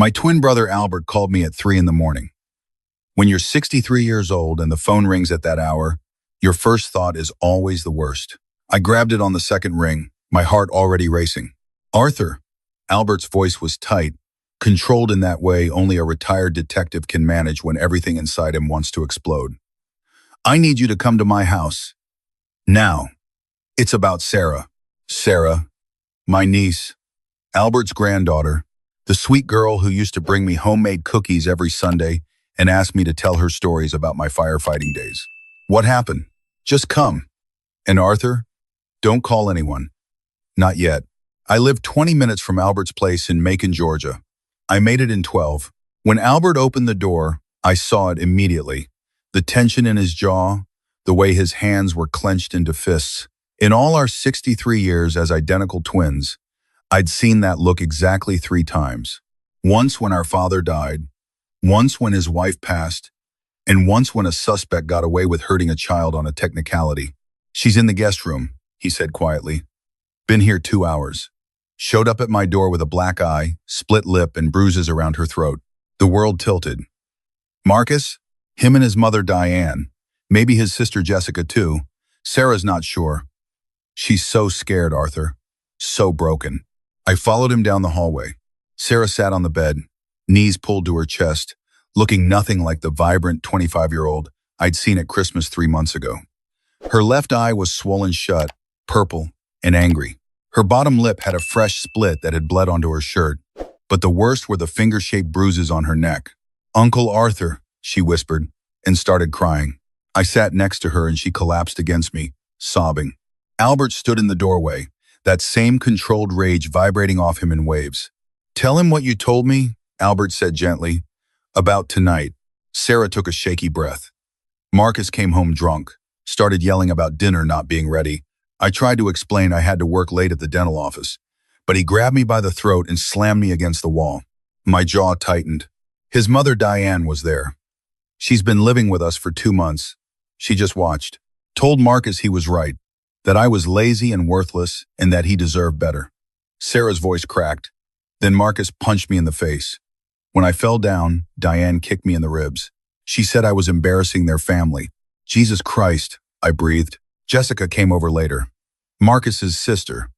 My twin brother Albert called me at 3 in the morning. When you're 63 years old and the phone rings at that hour, your first thought is always the worst. I grabbed it on the second ring, my heart already racing. Arthur. Albert's voice was tight, controlled in that way only a retired detective can manage when everything inside him wants to explode. I need you to come to my house. Now. It's about Sarah. Sarah, my niece, Albert's granddaughter, the sweet girl who used to bring me homemade cookies every Sunday and ask me to tell her stories about my firefighting days. What happened? Just come. And Arthur, don't call anyone. Not yet. I live 20 minutes from Albert's place in Macon, Georgia. I made it in 12. When Albert opened the door, I saw it immediately. The tension in his jaw, the way his hands were clenched into fists. In all our 63 years as identical twins, I'd seen that look exactly 3 times. Once when our father died, once when his wife passed, and once when a suspect got away with hurting a child on a technicality. She's in the guest room, he said quietly. Been here 2 hours. Showed up at my door with a black eye, split lip, and bruises around her throat. The world tilted. Marcus? Him and his mother Diane. Maybe his sister Jessica too. Sarah's not sure. She's so scared, Arthur. So broken. I followed him down the hallway. Sarah sat on the bed, knees pulled to her chest, looking nothing like the vibrant 25-year-old I'd seen at Christmas 3 months ago. Her left eye was swollen shut, purple, and angry. Her bottom lip had a fresh split that had bled onto her shirt, but the worst were the finger-shaped bruises on her neck. Uncle Arthur, she whispered, and started crying. I sat next to her and she collapsed against me, sobbing. Albert stood in the doorway, that same controlled rage vibrating off him in waves. Tell him what you told me, Albert said gently. About tonight. Sarah took a shaky breath. Marcus came home drunk, started yelling about dinner not being ready. I tried to explain I had to work late at the dental office, but he grabbed me by the throat and slammed me against the wall. My jaw tightened. His mother Diane was there. She's been living with us for 2 months. She just watched. Told Marcus he was right, that I was lazy and worthless and that he deserved better. Sarah's voice cracked. Then Marcus punched me in the face. When I fell down, Diane kicked me in the ribs. She said I was embarrassing their family. Jesus Christ, I breathed. Jessica came over later. Marcus's sister.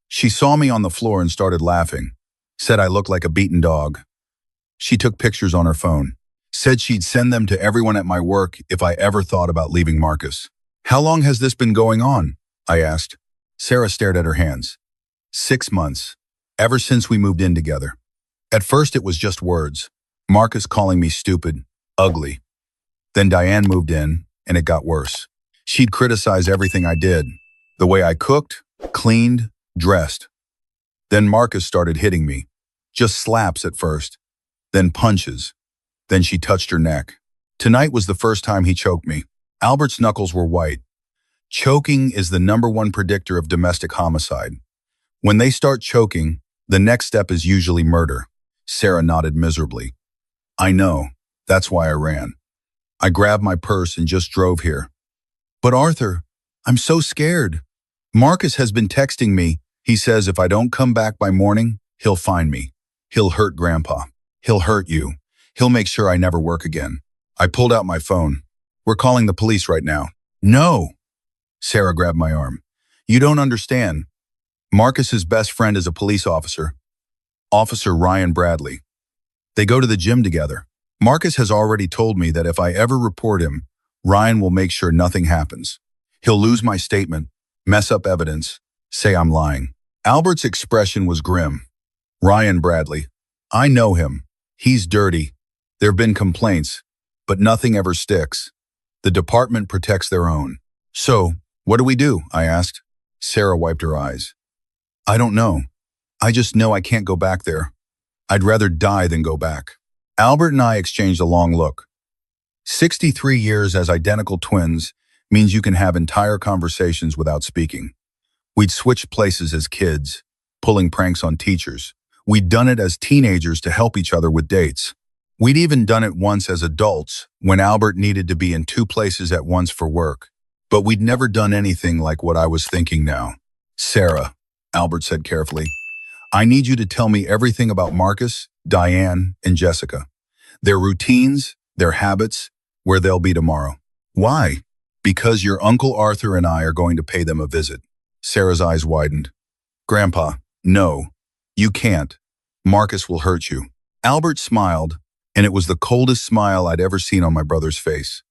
She saw me on the floor and started laughing. Said I looked like a beaten dog. She took pictures on her phone. Said she'd send them to everyone at my work if I ever thought about leaving Marcus. How long has this been going on? I asked. Sarah stared at her hands. 6 months. Ever since we moved in together. At first it was just words. Marcus calling me stupid, ugly. Then Diane moved in, and it got worse. She'd criticize everything I did. The way I cooked, cleaned, dressed. Then Marcus started hitting me. Just slaps at first. Then punches. Then she touched her neck. Tonight was the first time he choked me. Albert's knuckles were white. Choking is the #1 predictor of domestic homicide. When they start choking, the next step is usually murder. Sarah nodded miserably. I know. That's why I ran. I grabbed my purse and just drove here. But Arthur, I'm so scared. Marcus has been texting me. He says if I don't come back by morning, he'll find me. He'll hurt Grandpa. He'll hurt you. He'll make sure I never work again. I pulled out my phone. We're calling the police right now. No. Sarah grabbed my arm. You don't understand. Marcus's best friend is a police officer. Officer Ryan Bradley. They go to the gym together. Marcus has already told me that if I ever report him, Ryan will make sure nothing happens. He'll lose my statement, mess up evidence, say I'm lying. Albert's expression was grim. Ryan Bradley. I know him. He's dirty. There have been complaints, but nothing ever sticks. The department protects their own. So, what do we do? I asked. Sarah wiped her eyes. I don't know. I just know I can't go back there. I'd rather die than go back. Albert and I exchanged a long look. 63 years as identical twins means you can have entire conversations without speaking. We'd switched places as kids, pulling pranks on teachers. We'd done it as teenagers to help each other with dates. We'd even done it once as adults when Albert needed to be in 2 places at once for work. But we'd never done anything like what I was thinking now. Sarah, Albert said carefully, I need you to tell me everything about Marcus, Diane and Jessica. Their routines, their habits, where they'll be tomorrow. Why? Because your Uncle Arthur and I are going to pay them a visit. Sarah's eyes widened. Grandpa, no, you can't. Marcus will hurt you. Albert smiled, and it was the coldest smile I'd ever seen on my brother's face.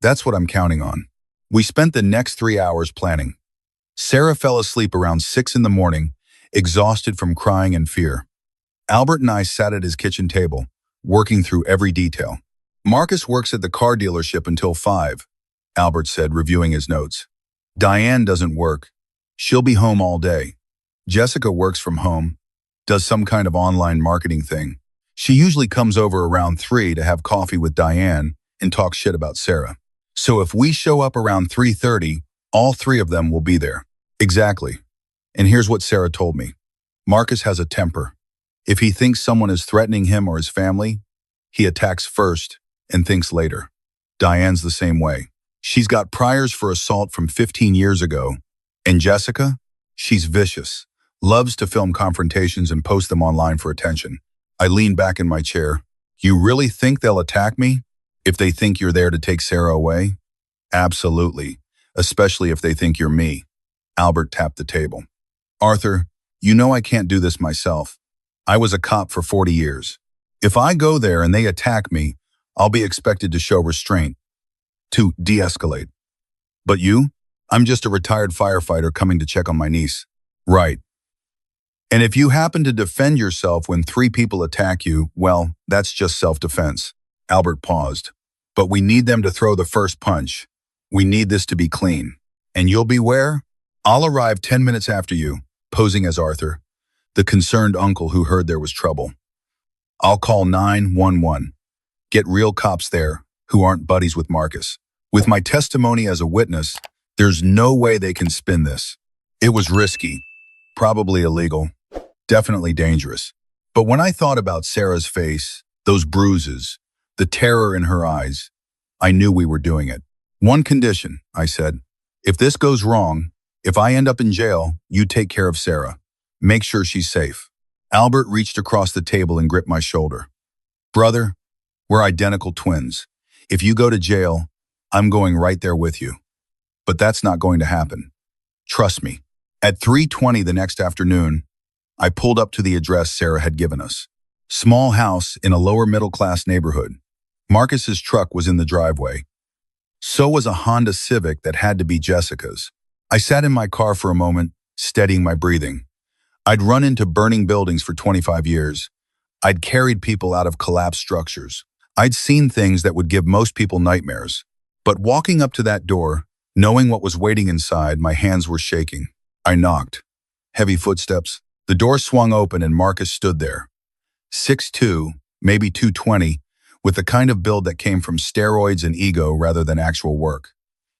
That's what I'm counting on. We spent the next 3 hours planning. Sarah fell asleep around 6 in the morning, exhausted from crying and fear. Albert and I sat at his kitchen table, working through every detail. Marcus works at the car dealership until 5, Albert said, reviewing his notes. Diane doesn't work. She'll be home all day. Jessica works from home, does some kind of online marketing thing. She usually comes over around 3 to have coffee with Diane and talk shit about Sarah. So if we show up around 3:30, all 3 of them will be there. Exactly. And here's what Sarah told me. Marcus has a temper. If he thinks someone is threatening him or his family, he attacks first and thinks later. Diane's the same way. She's got priors for assault from 15 years ago. And Jessica? She's vicious. Loves to film confrontations and post them online for attention. I lean back in my chair. You really think they'll attack me? If they think you're there to take Sarah away? Absolutely. Especially if they think you're me. Albert tapped the table. Arthur, you know I can't do this myself. I was a cop for 40 years. If I go there and they attack me, I'll be expected to show restraint, to de-escalate. But you? I'm just a retired firefighter coming to check on my niece. Right. And if you happen to defend yourself when 3 people attack you, well, that's just self-defense. Albert paused. But we need them to throw the first punch. We need this to be clean. And you'll be where? I'll arrive 10 minutes after you, posing as Arthur, the concerned uncle who heard there was trouble. I'll call 911. Get real cops there who aren't buddies with Marcus. With my testimony as a witness, there's no way they can spin this. It was risky, probably illegal, definitely dangerous. But when I thought about Sarah's face, those bruises, the terror in her eyes, I knew we were doing it. One condition, I said. If this goes wrong, if I end up in jail, you take care of Sarah. Make sure she's safe. Albert reached across the table and gripped my shoulder. Brother, we're identical twins. If you go to jail, I'm going right there with you. But that's not going to happen. Trust me. At 3:20 the next afternoon, I pulled up to the address Sarah had given us. Small house in a lower middle-class neighborhood. Marcus's truck was in the driveway. So was a Honda Civic that had to be Jessica's. I sat in my car for a moment, steadying my breathing. I'd run into burning buildings for 25 years. I'd carried people out of collapsed structures. I'd seen things that would give most people nightmares. But walking up to that door, knowing what was waiting inside, my hands were shaking. I knocked. Heavy footsteps. The door swung open and Marcus stood there. 6'2", maybe 220, with the kind of build that came from steroids and ego rather than actual work.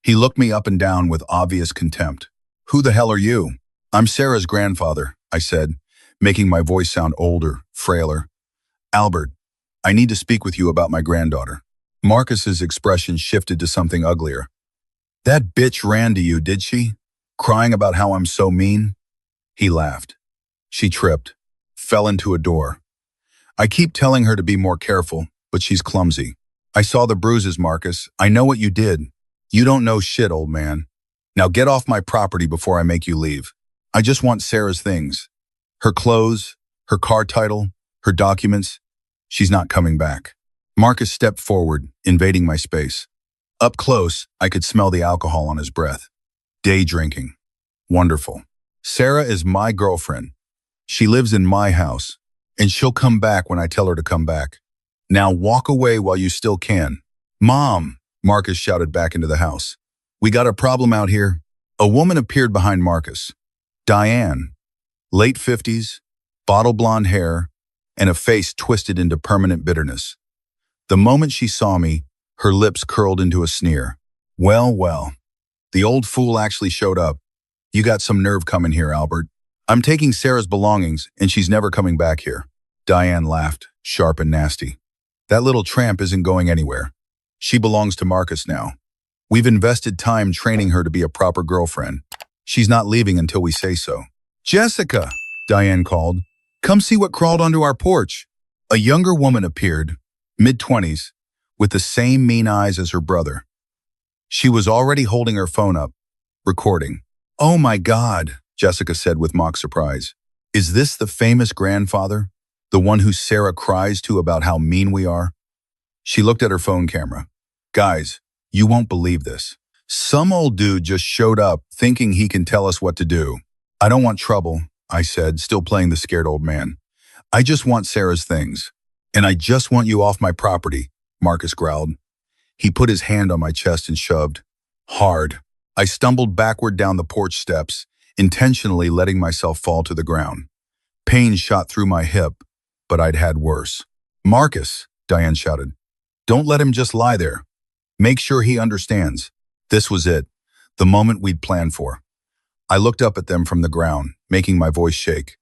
He looked me up and down with obvious contempt. Who the hell are you? I'm Sarah's grandfather, I said, making my voice sound older, frailer. Albert, I need to speak with you about my granddaughter. Marcus's expression shifted to something uglier. That bitch ran to you, did she? Crying about how I'm so mean? He laughed. She tripped, fell into a door. I keep telling her to be more careful, but she's clumsy. I saw the bruises, Marcus. I know what you did. You don't know shit, old man. Now get off my property before I make you leave. I just want Sarah's things. Her clothes, her car title, her documents. She's not coming back. Marcus stepped forward, invading my space. Up close, I could smell the alcohol on his breath. Day drinking. Wonderful. Sarah is my girlfriend. She lives in my house, and she'll come back when I tell her to come back. Now walk away while you still can. Mom, Marcus shouted back into the house. We got a problem out here. A woman appeared behind Marcus. Diane, late 50s, bottle blonde hair, and a face twisted into permanent bitterness. The moment she saw me, her lips curled into a sneer. Well, well, the old fool actually showed up. You got some nerve coming here, Albert. I'm taking Sarah's belongings, and she's never coming back here. Diane laughed, sharp and nasty. That little tramp isn't going anywhere. She belongs to Marcus now. We've invested time training her to be a proper girlfriend. She's not leaving until we say so. Jessica, Diane called. Come see what crawled onto our porch. A younger woman appeared, mid-20s, with the same mean eyes as her brother. She was already holding her phone up, recording. "Oh my God," Jessica said with mock surprise. "Is this the famous grandfather? The one who Sarah cries to about how mean we are?" She looked at her phone camera. "Guys, you won't believe this. Some old dude just showed up thinking he can tell us what to do." "I don't want trouble," I said, still playing the scared old man. "I just want Sarah's things. And I just want you off my property," Marcus growled. He put his hand on my chest and shoved. Hard. I stumbled backward down the porch steps, intentionally letting myself fall to the ground. Pain shot through my hip, but I'd had worse. "Marcus," Diane shouted. "Don't let him just lie there. Make sure he understands." This was it, the moment we'd planned for. I looked up at them from the ground, making my voice shake.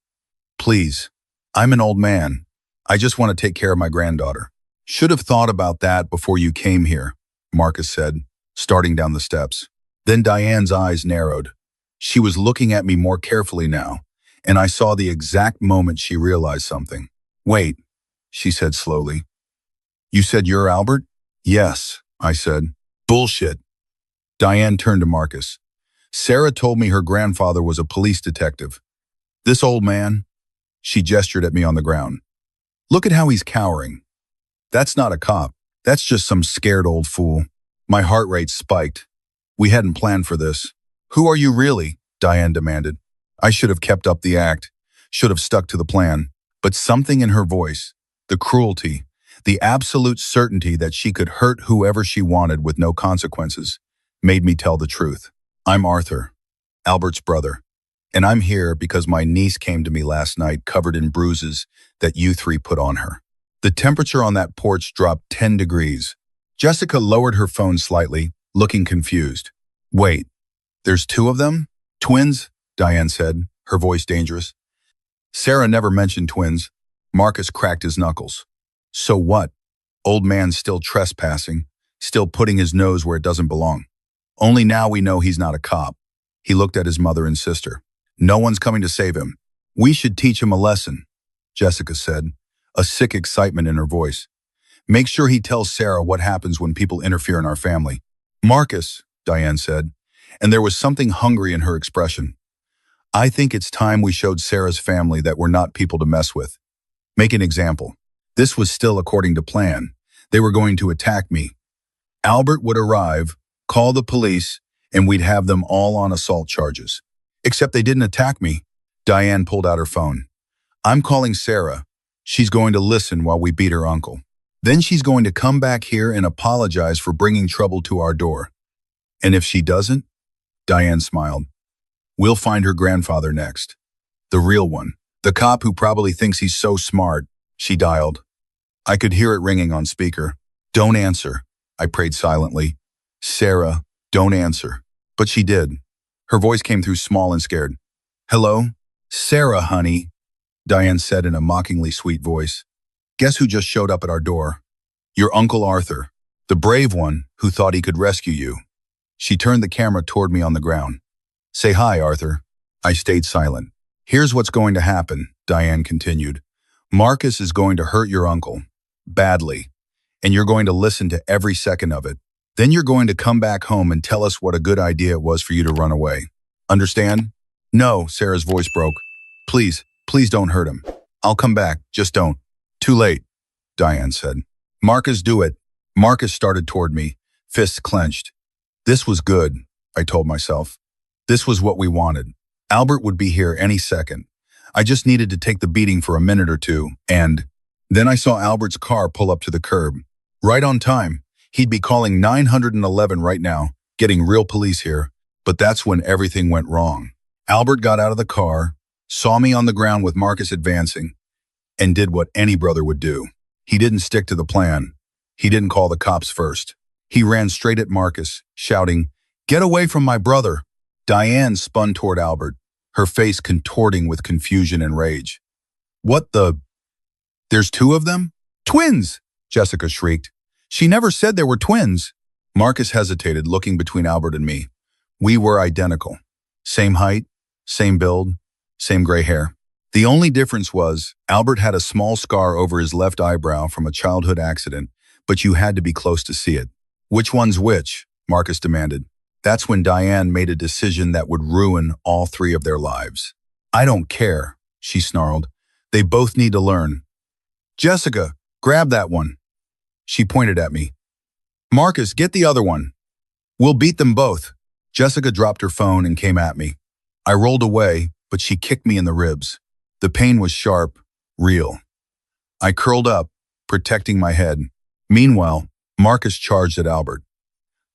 "Please, I'm an old man. I just want to take care of my granddaughter." "Should have thought about that before you came here," Marcus said, starting down the steps. Then Diane's eyes narrowed. She was looking at me more carefully now, and I saw the exact moment she realized something. "Wait," she said slowly. "You said you're Albert?" "Yes," I said. "Bullshit." Diane turned to Marcus. "Sarah told me her grandfather was a police detective. This old man," she gestured at me on the ground. "Look at how he's cowering. That's not a cop. That's just some scared old fool." My heart rate spiked. We hadn't planned for this. "Who are you really?" Diane demanded. I should have kept up the act, should have stuck to the plan. But something in her voice, the cruelty, the absolute certainty that she could hurt whoever she wanted with no consequences, made me tell the truth. "I'm Arthur, Albert's brother, and I'm here because my niece came to me last night covered in bruises that you three put on her." The temperature on that porch dropped 10 degrees. Jessica lowered her phone slightly, looking confused. "Wait, there's two of them? Twins?" Diane said, her voice dangerous. "Sarah never mentioned twins." Marcus cracked his knuckles. "So what? Old man's still trespassing, still putting his nose where it doesn't belong. Only now we know he's not a cop." He looked at his mother and sister. "No one's coming to save him. We should teach him a lesson," Jessica said, a sick excitement in her voice. "Make sure he tells Sarah what happens when people interfere in our family." "Marcus," Diane said, and there was something hungry in her expression. "I think it's time we showed Sarah's family that we're not people to mess with. Make an example." This was still according to plan. They were going to attack me. Albert would arrive, call the police, and we'd have them all on assault charges. Except they didn't attack me. Diane pulled out her phone. "I'm calling Sarah. She's going to listen while we beat her uncle. Then she's going to come back here and apologize for bringing trouble to our door. And if she doesn't," Diane smiled, "we'll find her grandfather next. The real one. The cop who probably thinks he's so smart." She dialed. I could hear it ringing on speaker. "Don't answer," I prayed silently. "Sarah, don't answer." But she did. Her voice came through small and scared. "Hello? Sarah, honey," Diane said in a mockingly sweet voice. "Guess who just showed up at our door? Your Uncle Arthur, the brave one who thought he could rescue you." She turned the camera toward me on the ground. "Say hi, Arthur." I stayed silent. "Here's what's going to happen," Diane continued. "Marcus is going to hurt your uncle. Badly. And you're going to listen to every second of it. Then you're going to come back home and tell us what a good idea it was for you to run away. Understand?" "No," Sarah's voice broke. Please don't hurt him. I'll come back, just don't." "Too late," Diane said. "Marcus, do it." Marcus started toward me, fists clenched. This was good, I told myself. This was what we wanted. Albert would be here any second. I just needed to take the beating for a minute or two, and then I saw Albert's car pull up to the curb. Right on time. He'd be calling 911 right now, getting real police here. But that's when everything went wrong. Albert got out of the car, saw me on the ground with Marcus advancing, and did what any brother would do. He didn't stick to the plan. He didn't call the cops first. He ran straight at Marcus, shouting, "Get away from my brother!" Diane spun toward Albert, her face contorting with confusion and rage. "What the? There's two of them? Twins!" Jessica shrieked. "She never said there were twins." Marcus hesitated, looking between Albert and me. We were identical. Same height, same build, same gray hair. The only difference was Albert had a small scar over his left eyebrow from a childhood accident, but you had to be close to see it. Which one's which? Marcus demanded. That's when Diane made a decision that would ruin all three of their lives. I don't care, she snarled. They both need to learn. Jessica, grab that one. She pointed at me. Marcus, get the other one. We'll beat them both. Jessica dropped her phone and came at me. I rolled away, but she kicked me in the ribs. The pain was sharp, real. I curled up, protecting my head. Meanwhile, Marcus charged at Albert.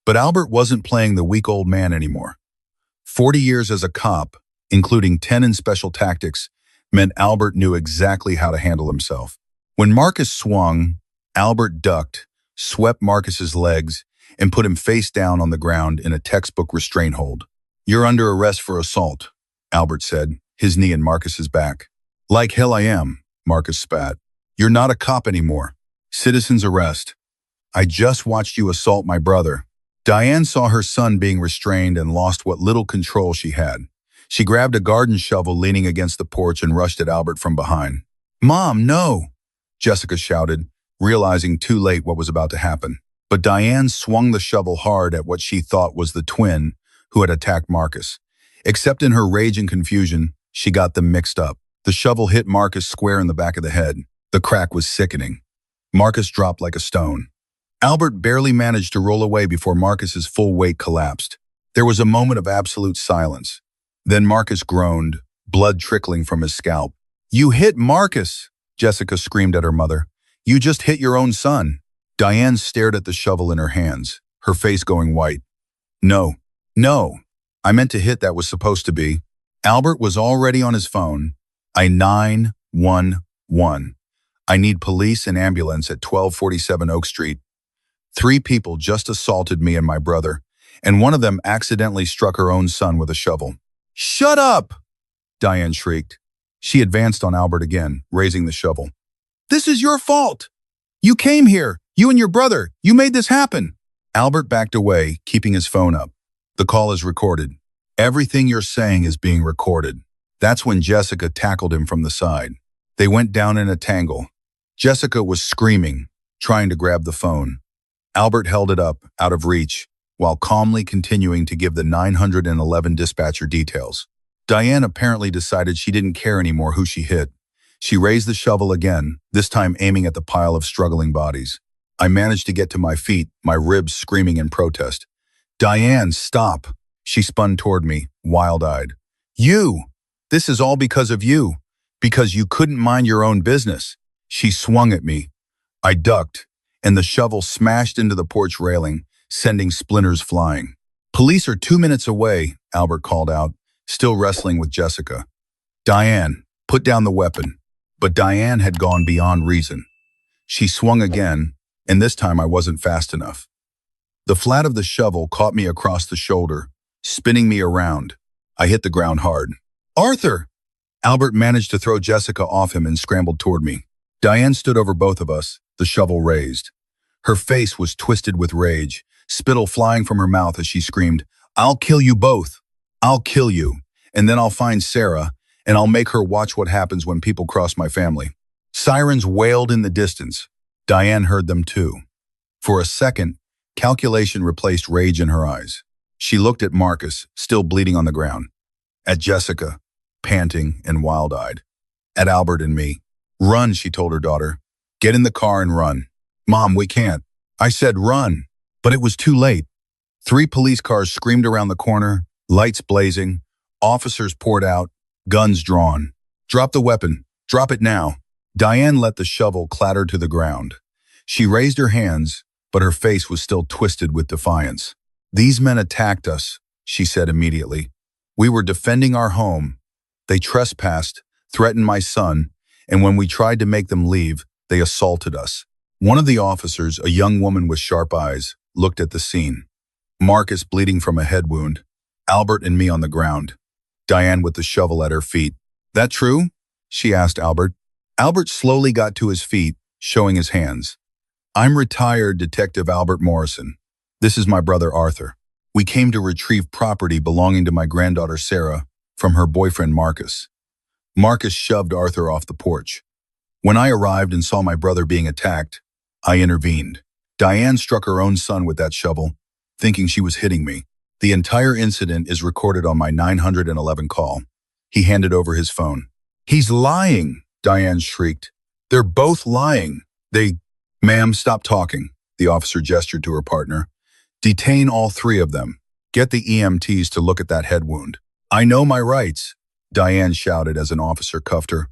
But Albert wasn't playing the weak old man anymore. 40 years as a cop, including 10 in special tactics, meant Albert knew exactly how to handle himself. When Marcus swung, Albert ducked, swept Marcus's legs, and put him face down on the ground in a textbook restraint hold. You're under arrest for assault, Albert said, his knee in Marcus's back. Like hell I am, Marcus spat. You're not a cop anymore. Citizen's arrest. I just watched you assault my brother. Diane saw her son being restrained and lost what little control she had. She grabbed a garden shovel leaning against the porch and rushed at Albert from behind. Mom, no! Jessica shouted, realizing too late what was about to happen. But Diane swung the shovel hard at what she thought was the twin who had attacked Marcus. Except in her rage and confusion, she got them mixed up. The shovel hit Marcus square in the back of the head. The crack was sickening. Marcus dropped like a stone. Albert barely managed to roll away before Marcus's full weight collapsed. There was a moment of absolute silence. Then Marcus groaned, blood trickling from his scalp. You hit Marcus! Jessica screamed at her mother. You just hit your own son. Diane stared at the shovel in her hands, her face going white. No, I meant to hit that was supposed to be. Albert was already on his phone. 911. I need police and ambulance at 1247 Oak Street. 3 people just assaulted me and my brother, and one of them accidentally struck her own son with a shovel. Shut up! Diane shrieked. She advanced on Albert again, raising the shovel. This is your fault! You came here! You and your brother! You made this happen! Albert backed away, keeping his phone up. The call is recorded. Everything you're saying is being recorded. That's when Jessica tackled him from the side. They went down in a tangle. Jessica was screaming, trying to grab the phone. Albert held it up, out of reach, while calmly continuing to give the 911 dispatcher details. Diane apparently decided she didn't care anymore who she hit. She raised the shovel again, this time aiming at the pile of struggling bodies. I managed to get to my feet, my ribs screaming in protest. Diane, stop! She spun toward me, wild-eyed. You! This is all because of you. Because you couldn't mind your own business. She swung at me. I ducked, and the shovel smashed into the porch railing, sending splinters flying. Police are 2 minutes away, Albert called out, still wrestling with Jessica. Diane, put down the weapon. But Diane had gone beyond reason. She swung again, and this time I wasn't fast enough. The flat of the shovel caught me across the shoulder, spinning me around. I hit the ground hard. Arthur! Albert managed to throw Jessica off him and scrambled toward me. Diane stood over both of us, the shovel raised. Her face was twisted with rage, spittle flying from her mouth as she screamed, I'll kill you both. I'll kill you, and then I'll find Sarah, and I'll make her watch what happens when people cross my family. Sirens wailed in the distance. Diane heard them too. For a second, calculation replaced rage in her eyes. She looked at Marcus, still bleeding on the ground. At Jessica, panting and wild-eyed. At Albert and me. Run, she told her daughter. Get in the car and run. Mom, we can't. I said run. But it was too late. 3 police cars screamed around the corner, lights blazing, officers poured out, guns drawn. Drop the weapon. Drop it now. Diane let the shovel clatter to the ground. She raised her hands, but her face was still twisted with defiance. These men attacked us, she said immediately. We were defending our home. They trespassed, threatened my son, and when we tried to make them leave, they assaulted us. One of the officers, a young woman with sharp eyes, looked at the scene. Marcus bleeding from a head wound, Albert and me on the ground, Diane with the shovel at her feet. That true? She asked Albert. Albert slowly got to his feet, showing his hands. I'm retired Detective Albert Morrison. This is my brother Arthur. We came to retrieve property belonging to my granddaughter Sarah from her boyfriend Marcus. Marcus shoved Arthur off the porch. When I arrived and saw my brother being attacked, I intervened. Diane struck her own son with that shovel, thinking she was hitting me. The entire incident is recorded on my 911 call. He handed over his phone. "He's lying," Diane shrieked. "They're both lying. Ma'am, stop talking," the officer gestured to her partner. "Detain all three of them. Get the EMTs to look at that head wound." "I know my rights," Diane shouted as an officer cuffed her.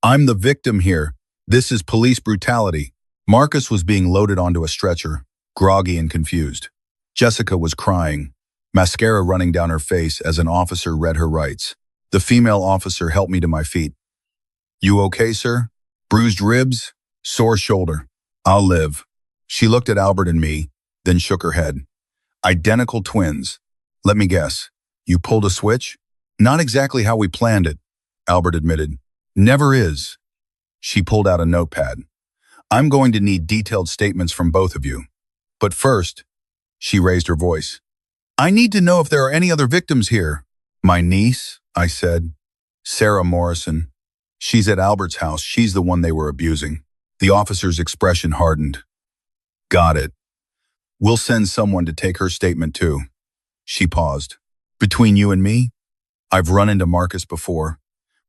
"I'm the victim here. This is police brutality." Marcus was being loaded onto a stretcher, groggy and confused. Jessica was crying, mascara running down her face as an officer read her rights. The female officer helped me to my feet. "You okay, sir? Bruised ribs? Sore shoulder. I'll live." She looked at Albert and me, then shook her head. "Identical twins. Let me guess. You pulled a switch?" "Not exactly how we planned it," Albert admitted. "Never is." She pulled out a notepad. "I'm going to need detailed statements from both of you. But first," she raised her voice, "I need to know if there are any other victims here." "My niece," I said. "Sarah Morrison. She's at Albert's house. She's the one they were abusing." The officer's expression hardened. "Got it. We'll send someone to take her statement too." She paused. "Between you and me, I've run into Marcus before.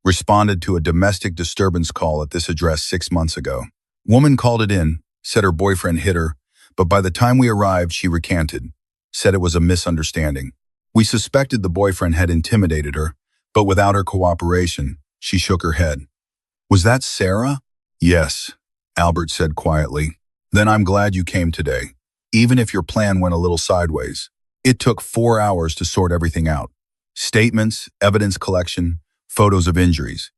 Responded to a domestic disturbance call at this address 6 months ago. Woman called it in, said her boyfriend hit her, but by the time we arrived, she recanted, said it was a misunderstanding. We suspected the boyfriend had intimidated her, but without her cooperation, she shook her head. "Was that Sarah?" "Yes," Albert said quietly. "Then I'm glad you came today, even if your plan went a little sideways. It took 4 hours to sort everything out. Statements, evidence collection, photos of injuries.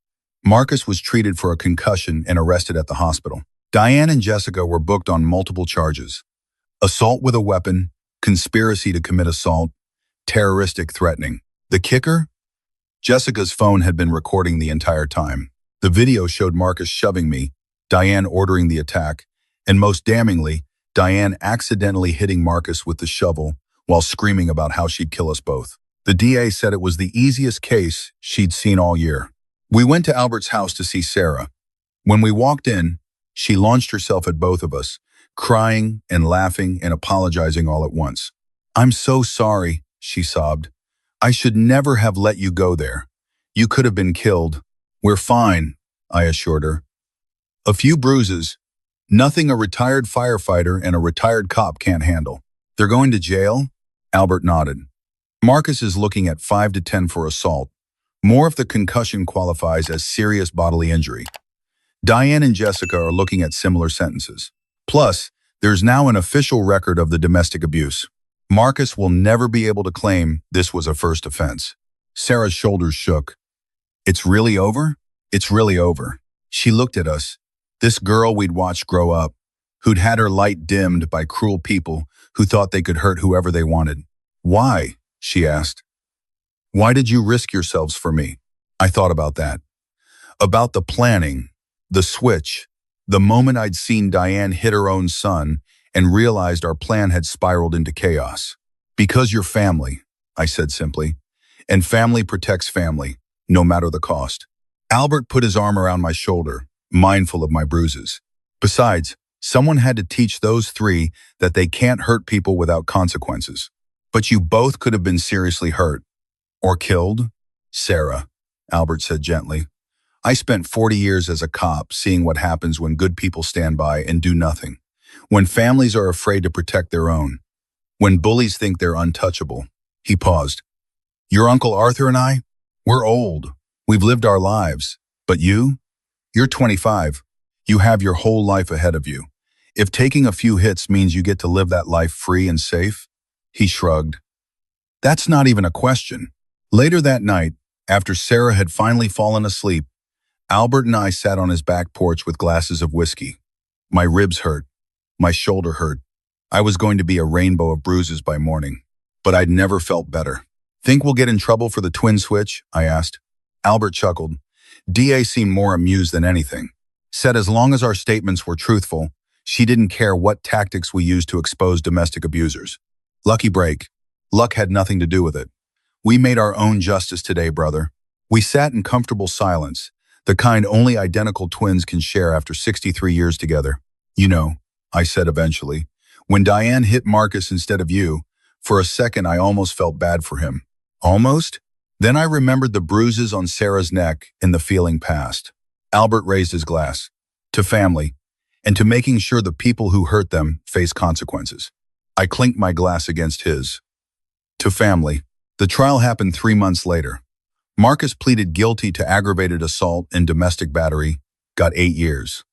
Marcus was treated for a concussion and arrested at the hospital. Diane and Jessica were booked on multiple charges: assault with a weapon, conspiracy to commit assault, terroristic threatening. The kicker? Jessica's phone had been recording the entire time. The video showed Marcus shoving me, Diane ordering the attack, and most damningly, Diane accidentally hitting Marcus with the shovel while screaming about how she'd kill us both. The DA said it was the easiest case she'd seen all year. We went to Albert's house to see Sarah. When we walked in, she launched herself at both of us, crying and laughing and apologizing all at once. "I'm so sorry," she sobbed. "I should never have let you go there. You could have been killed." "We're fine," I assured her. "A few bruises. Nothing a retired firefighter and a retired cop can't handle." "They're going to jail?" Albert nodded. "Marcus is looking at 5 to 10 for assault. More if the concussion qualifies as serious bodily injury. Diane and Jessica are looking at similar sentences. Plus, there's now an official record of the domestic abuse. Marcus will never be able to claim this was a first offense." Sarah's shoulders shook. "It's really over?" "It's really over." She looked at us. This girl we'd watched grow up, who'd had her light dimmed by cruel people who thought they could hurt whoever they wanted. "Why?" she asked. "Why did you risk yourselves for me?" I thought about that. About the planning, the switch, the moment I'd seen Diane hit her own son and realized our plan had spiraled into chaos. "Because you're family," I said simply. "And family protects family, no matter the cost." Albert put his arm around my shoulder, mindful of my bruises. "Besides, someone had to teach those three that they can't hurt people without consequences. But you both could have been seriously hurt. Or killed." "Sarah," Albert said gently. "I spent 40 years as a cop seeing what happens when good people stand by and do nothing. When families are afraid to protect their own. When bullies think they're untouchable." He paused. "Your Uncle Arthur and I? We're old. We've lived our lives. But you? You're 25. You have your whole life ahead of you. If taking a few hits means you get to live that life free and safe." He shrugged. "That's not even a question." Later that night, after Sarah had finally fallen asleep, Albert and I sat on his back porch with glasses of whiskey. My ribs hurt. My shoulder hurt. I was going to be a rainbow of bruises by morning, but I'd never felt better. "Think we'll get in trouble for the twin switch?" I asked. Albert chuckled. DA seemed more amused than anything. Said as long as our statements were truthful, she didn't care what tactics we used to expose domestic abusers. Lucky break. Luck had nothing to do with it. We made our own justice today, brother. We sat in comfortable silence, The kind only identical twins can share after 63 years together. You know, I said eventually. When Diane hit Marcus instead of you, for a second I almost felt bad for him. Almost? Then I remembered the bruises on Sarah's neck and the feeling passed. Albert raised his glass. To family, and to making sure the people who hurt them face consequences. I clinked my glass against his. To family. The trial happened 3 months later. Marcus pleaded guilty to aggravated assault and domestic battery, got 8 years.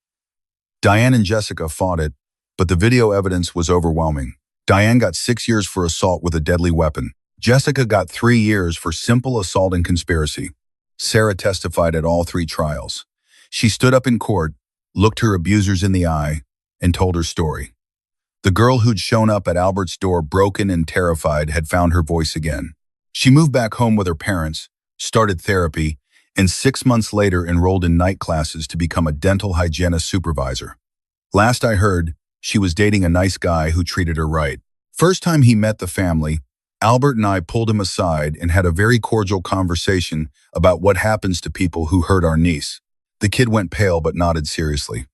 Diane and Jessica fought it, but the video evidence was overwhelming. Diane got 6 years for assault with a deadly weapon. Jessica got 3 years for simple assault and conspiracy. Sarah testified at all 3 trials. She stood up in court, looked her abusers in the eye, and told her story. The girl who'd shown up at Albert's door broken and terrified had found her voice again. She moved back home with her parents, started therapy, and 6 months later enrolled in night classes to become a dental hygienist supervisor. Last I heard, she was dating a nice guy who treated her right. First time he met the family, Albert and I pulled him aside and had a very cordial conversation about what happens to people who hurt our niece. The kid went pale but nodded seriously.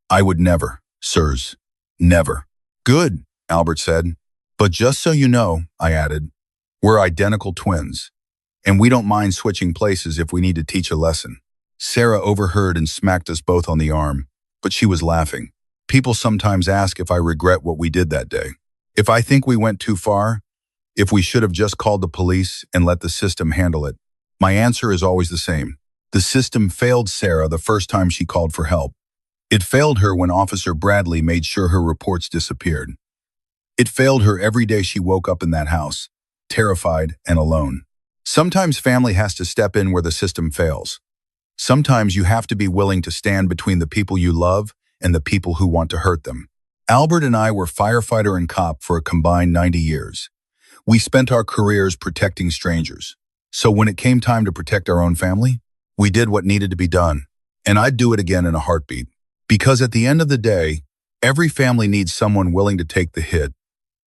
I would never, sirs. Never. Good, Albert said. But just so you know, I added, we're identical twins, and we don't mind switching places if we need to teach a lesson. Sarah overheard and smacked us both on the arm, but she was laughing. People sometimes ask if I regret what we did that day. If I think we went too far, if we should have just called the police and let the system handle it, my answer is always the same. The system failed Sarah the first time she called for help. It failed her when Officer Bradley made sure her reports disappeared. It failed her every day she woke up in that house, terrified and alone. Sometimes family has to step in where the system fails. Sometimes you have to be willing to stand between the people you love and the people who want to hurt them. Albert and I were firefighter and cop for a combined 90 years. We spent our careers protecting strangers. So when it came time to protect our own family, we did what needed to be done. And I'd do it again in a heartbeat. Because at the end of the day, every family needs someone willing to take the hit.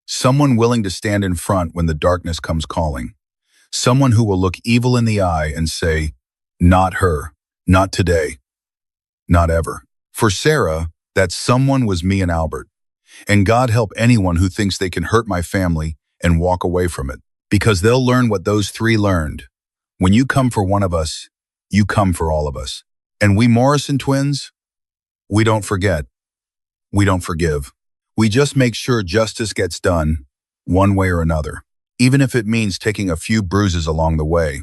Someone willing to stand in front when the darkness comes calling. Someone who will look evil in the eye and say, not her, not today, not ever. For Sarah, that someone was me and Albert. And God help anyone who thinks they can hurt my family and walk away from it. Because they'll learn what those 3 learned. When you come for one of us, you come for all of us. And we Morrison twins, we don't forget. We don't forgive. We just make sure justice gets done, one way or another, even if it means taking a few bruises along the way.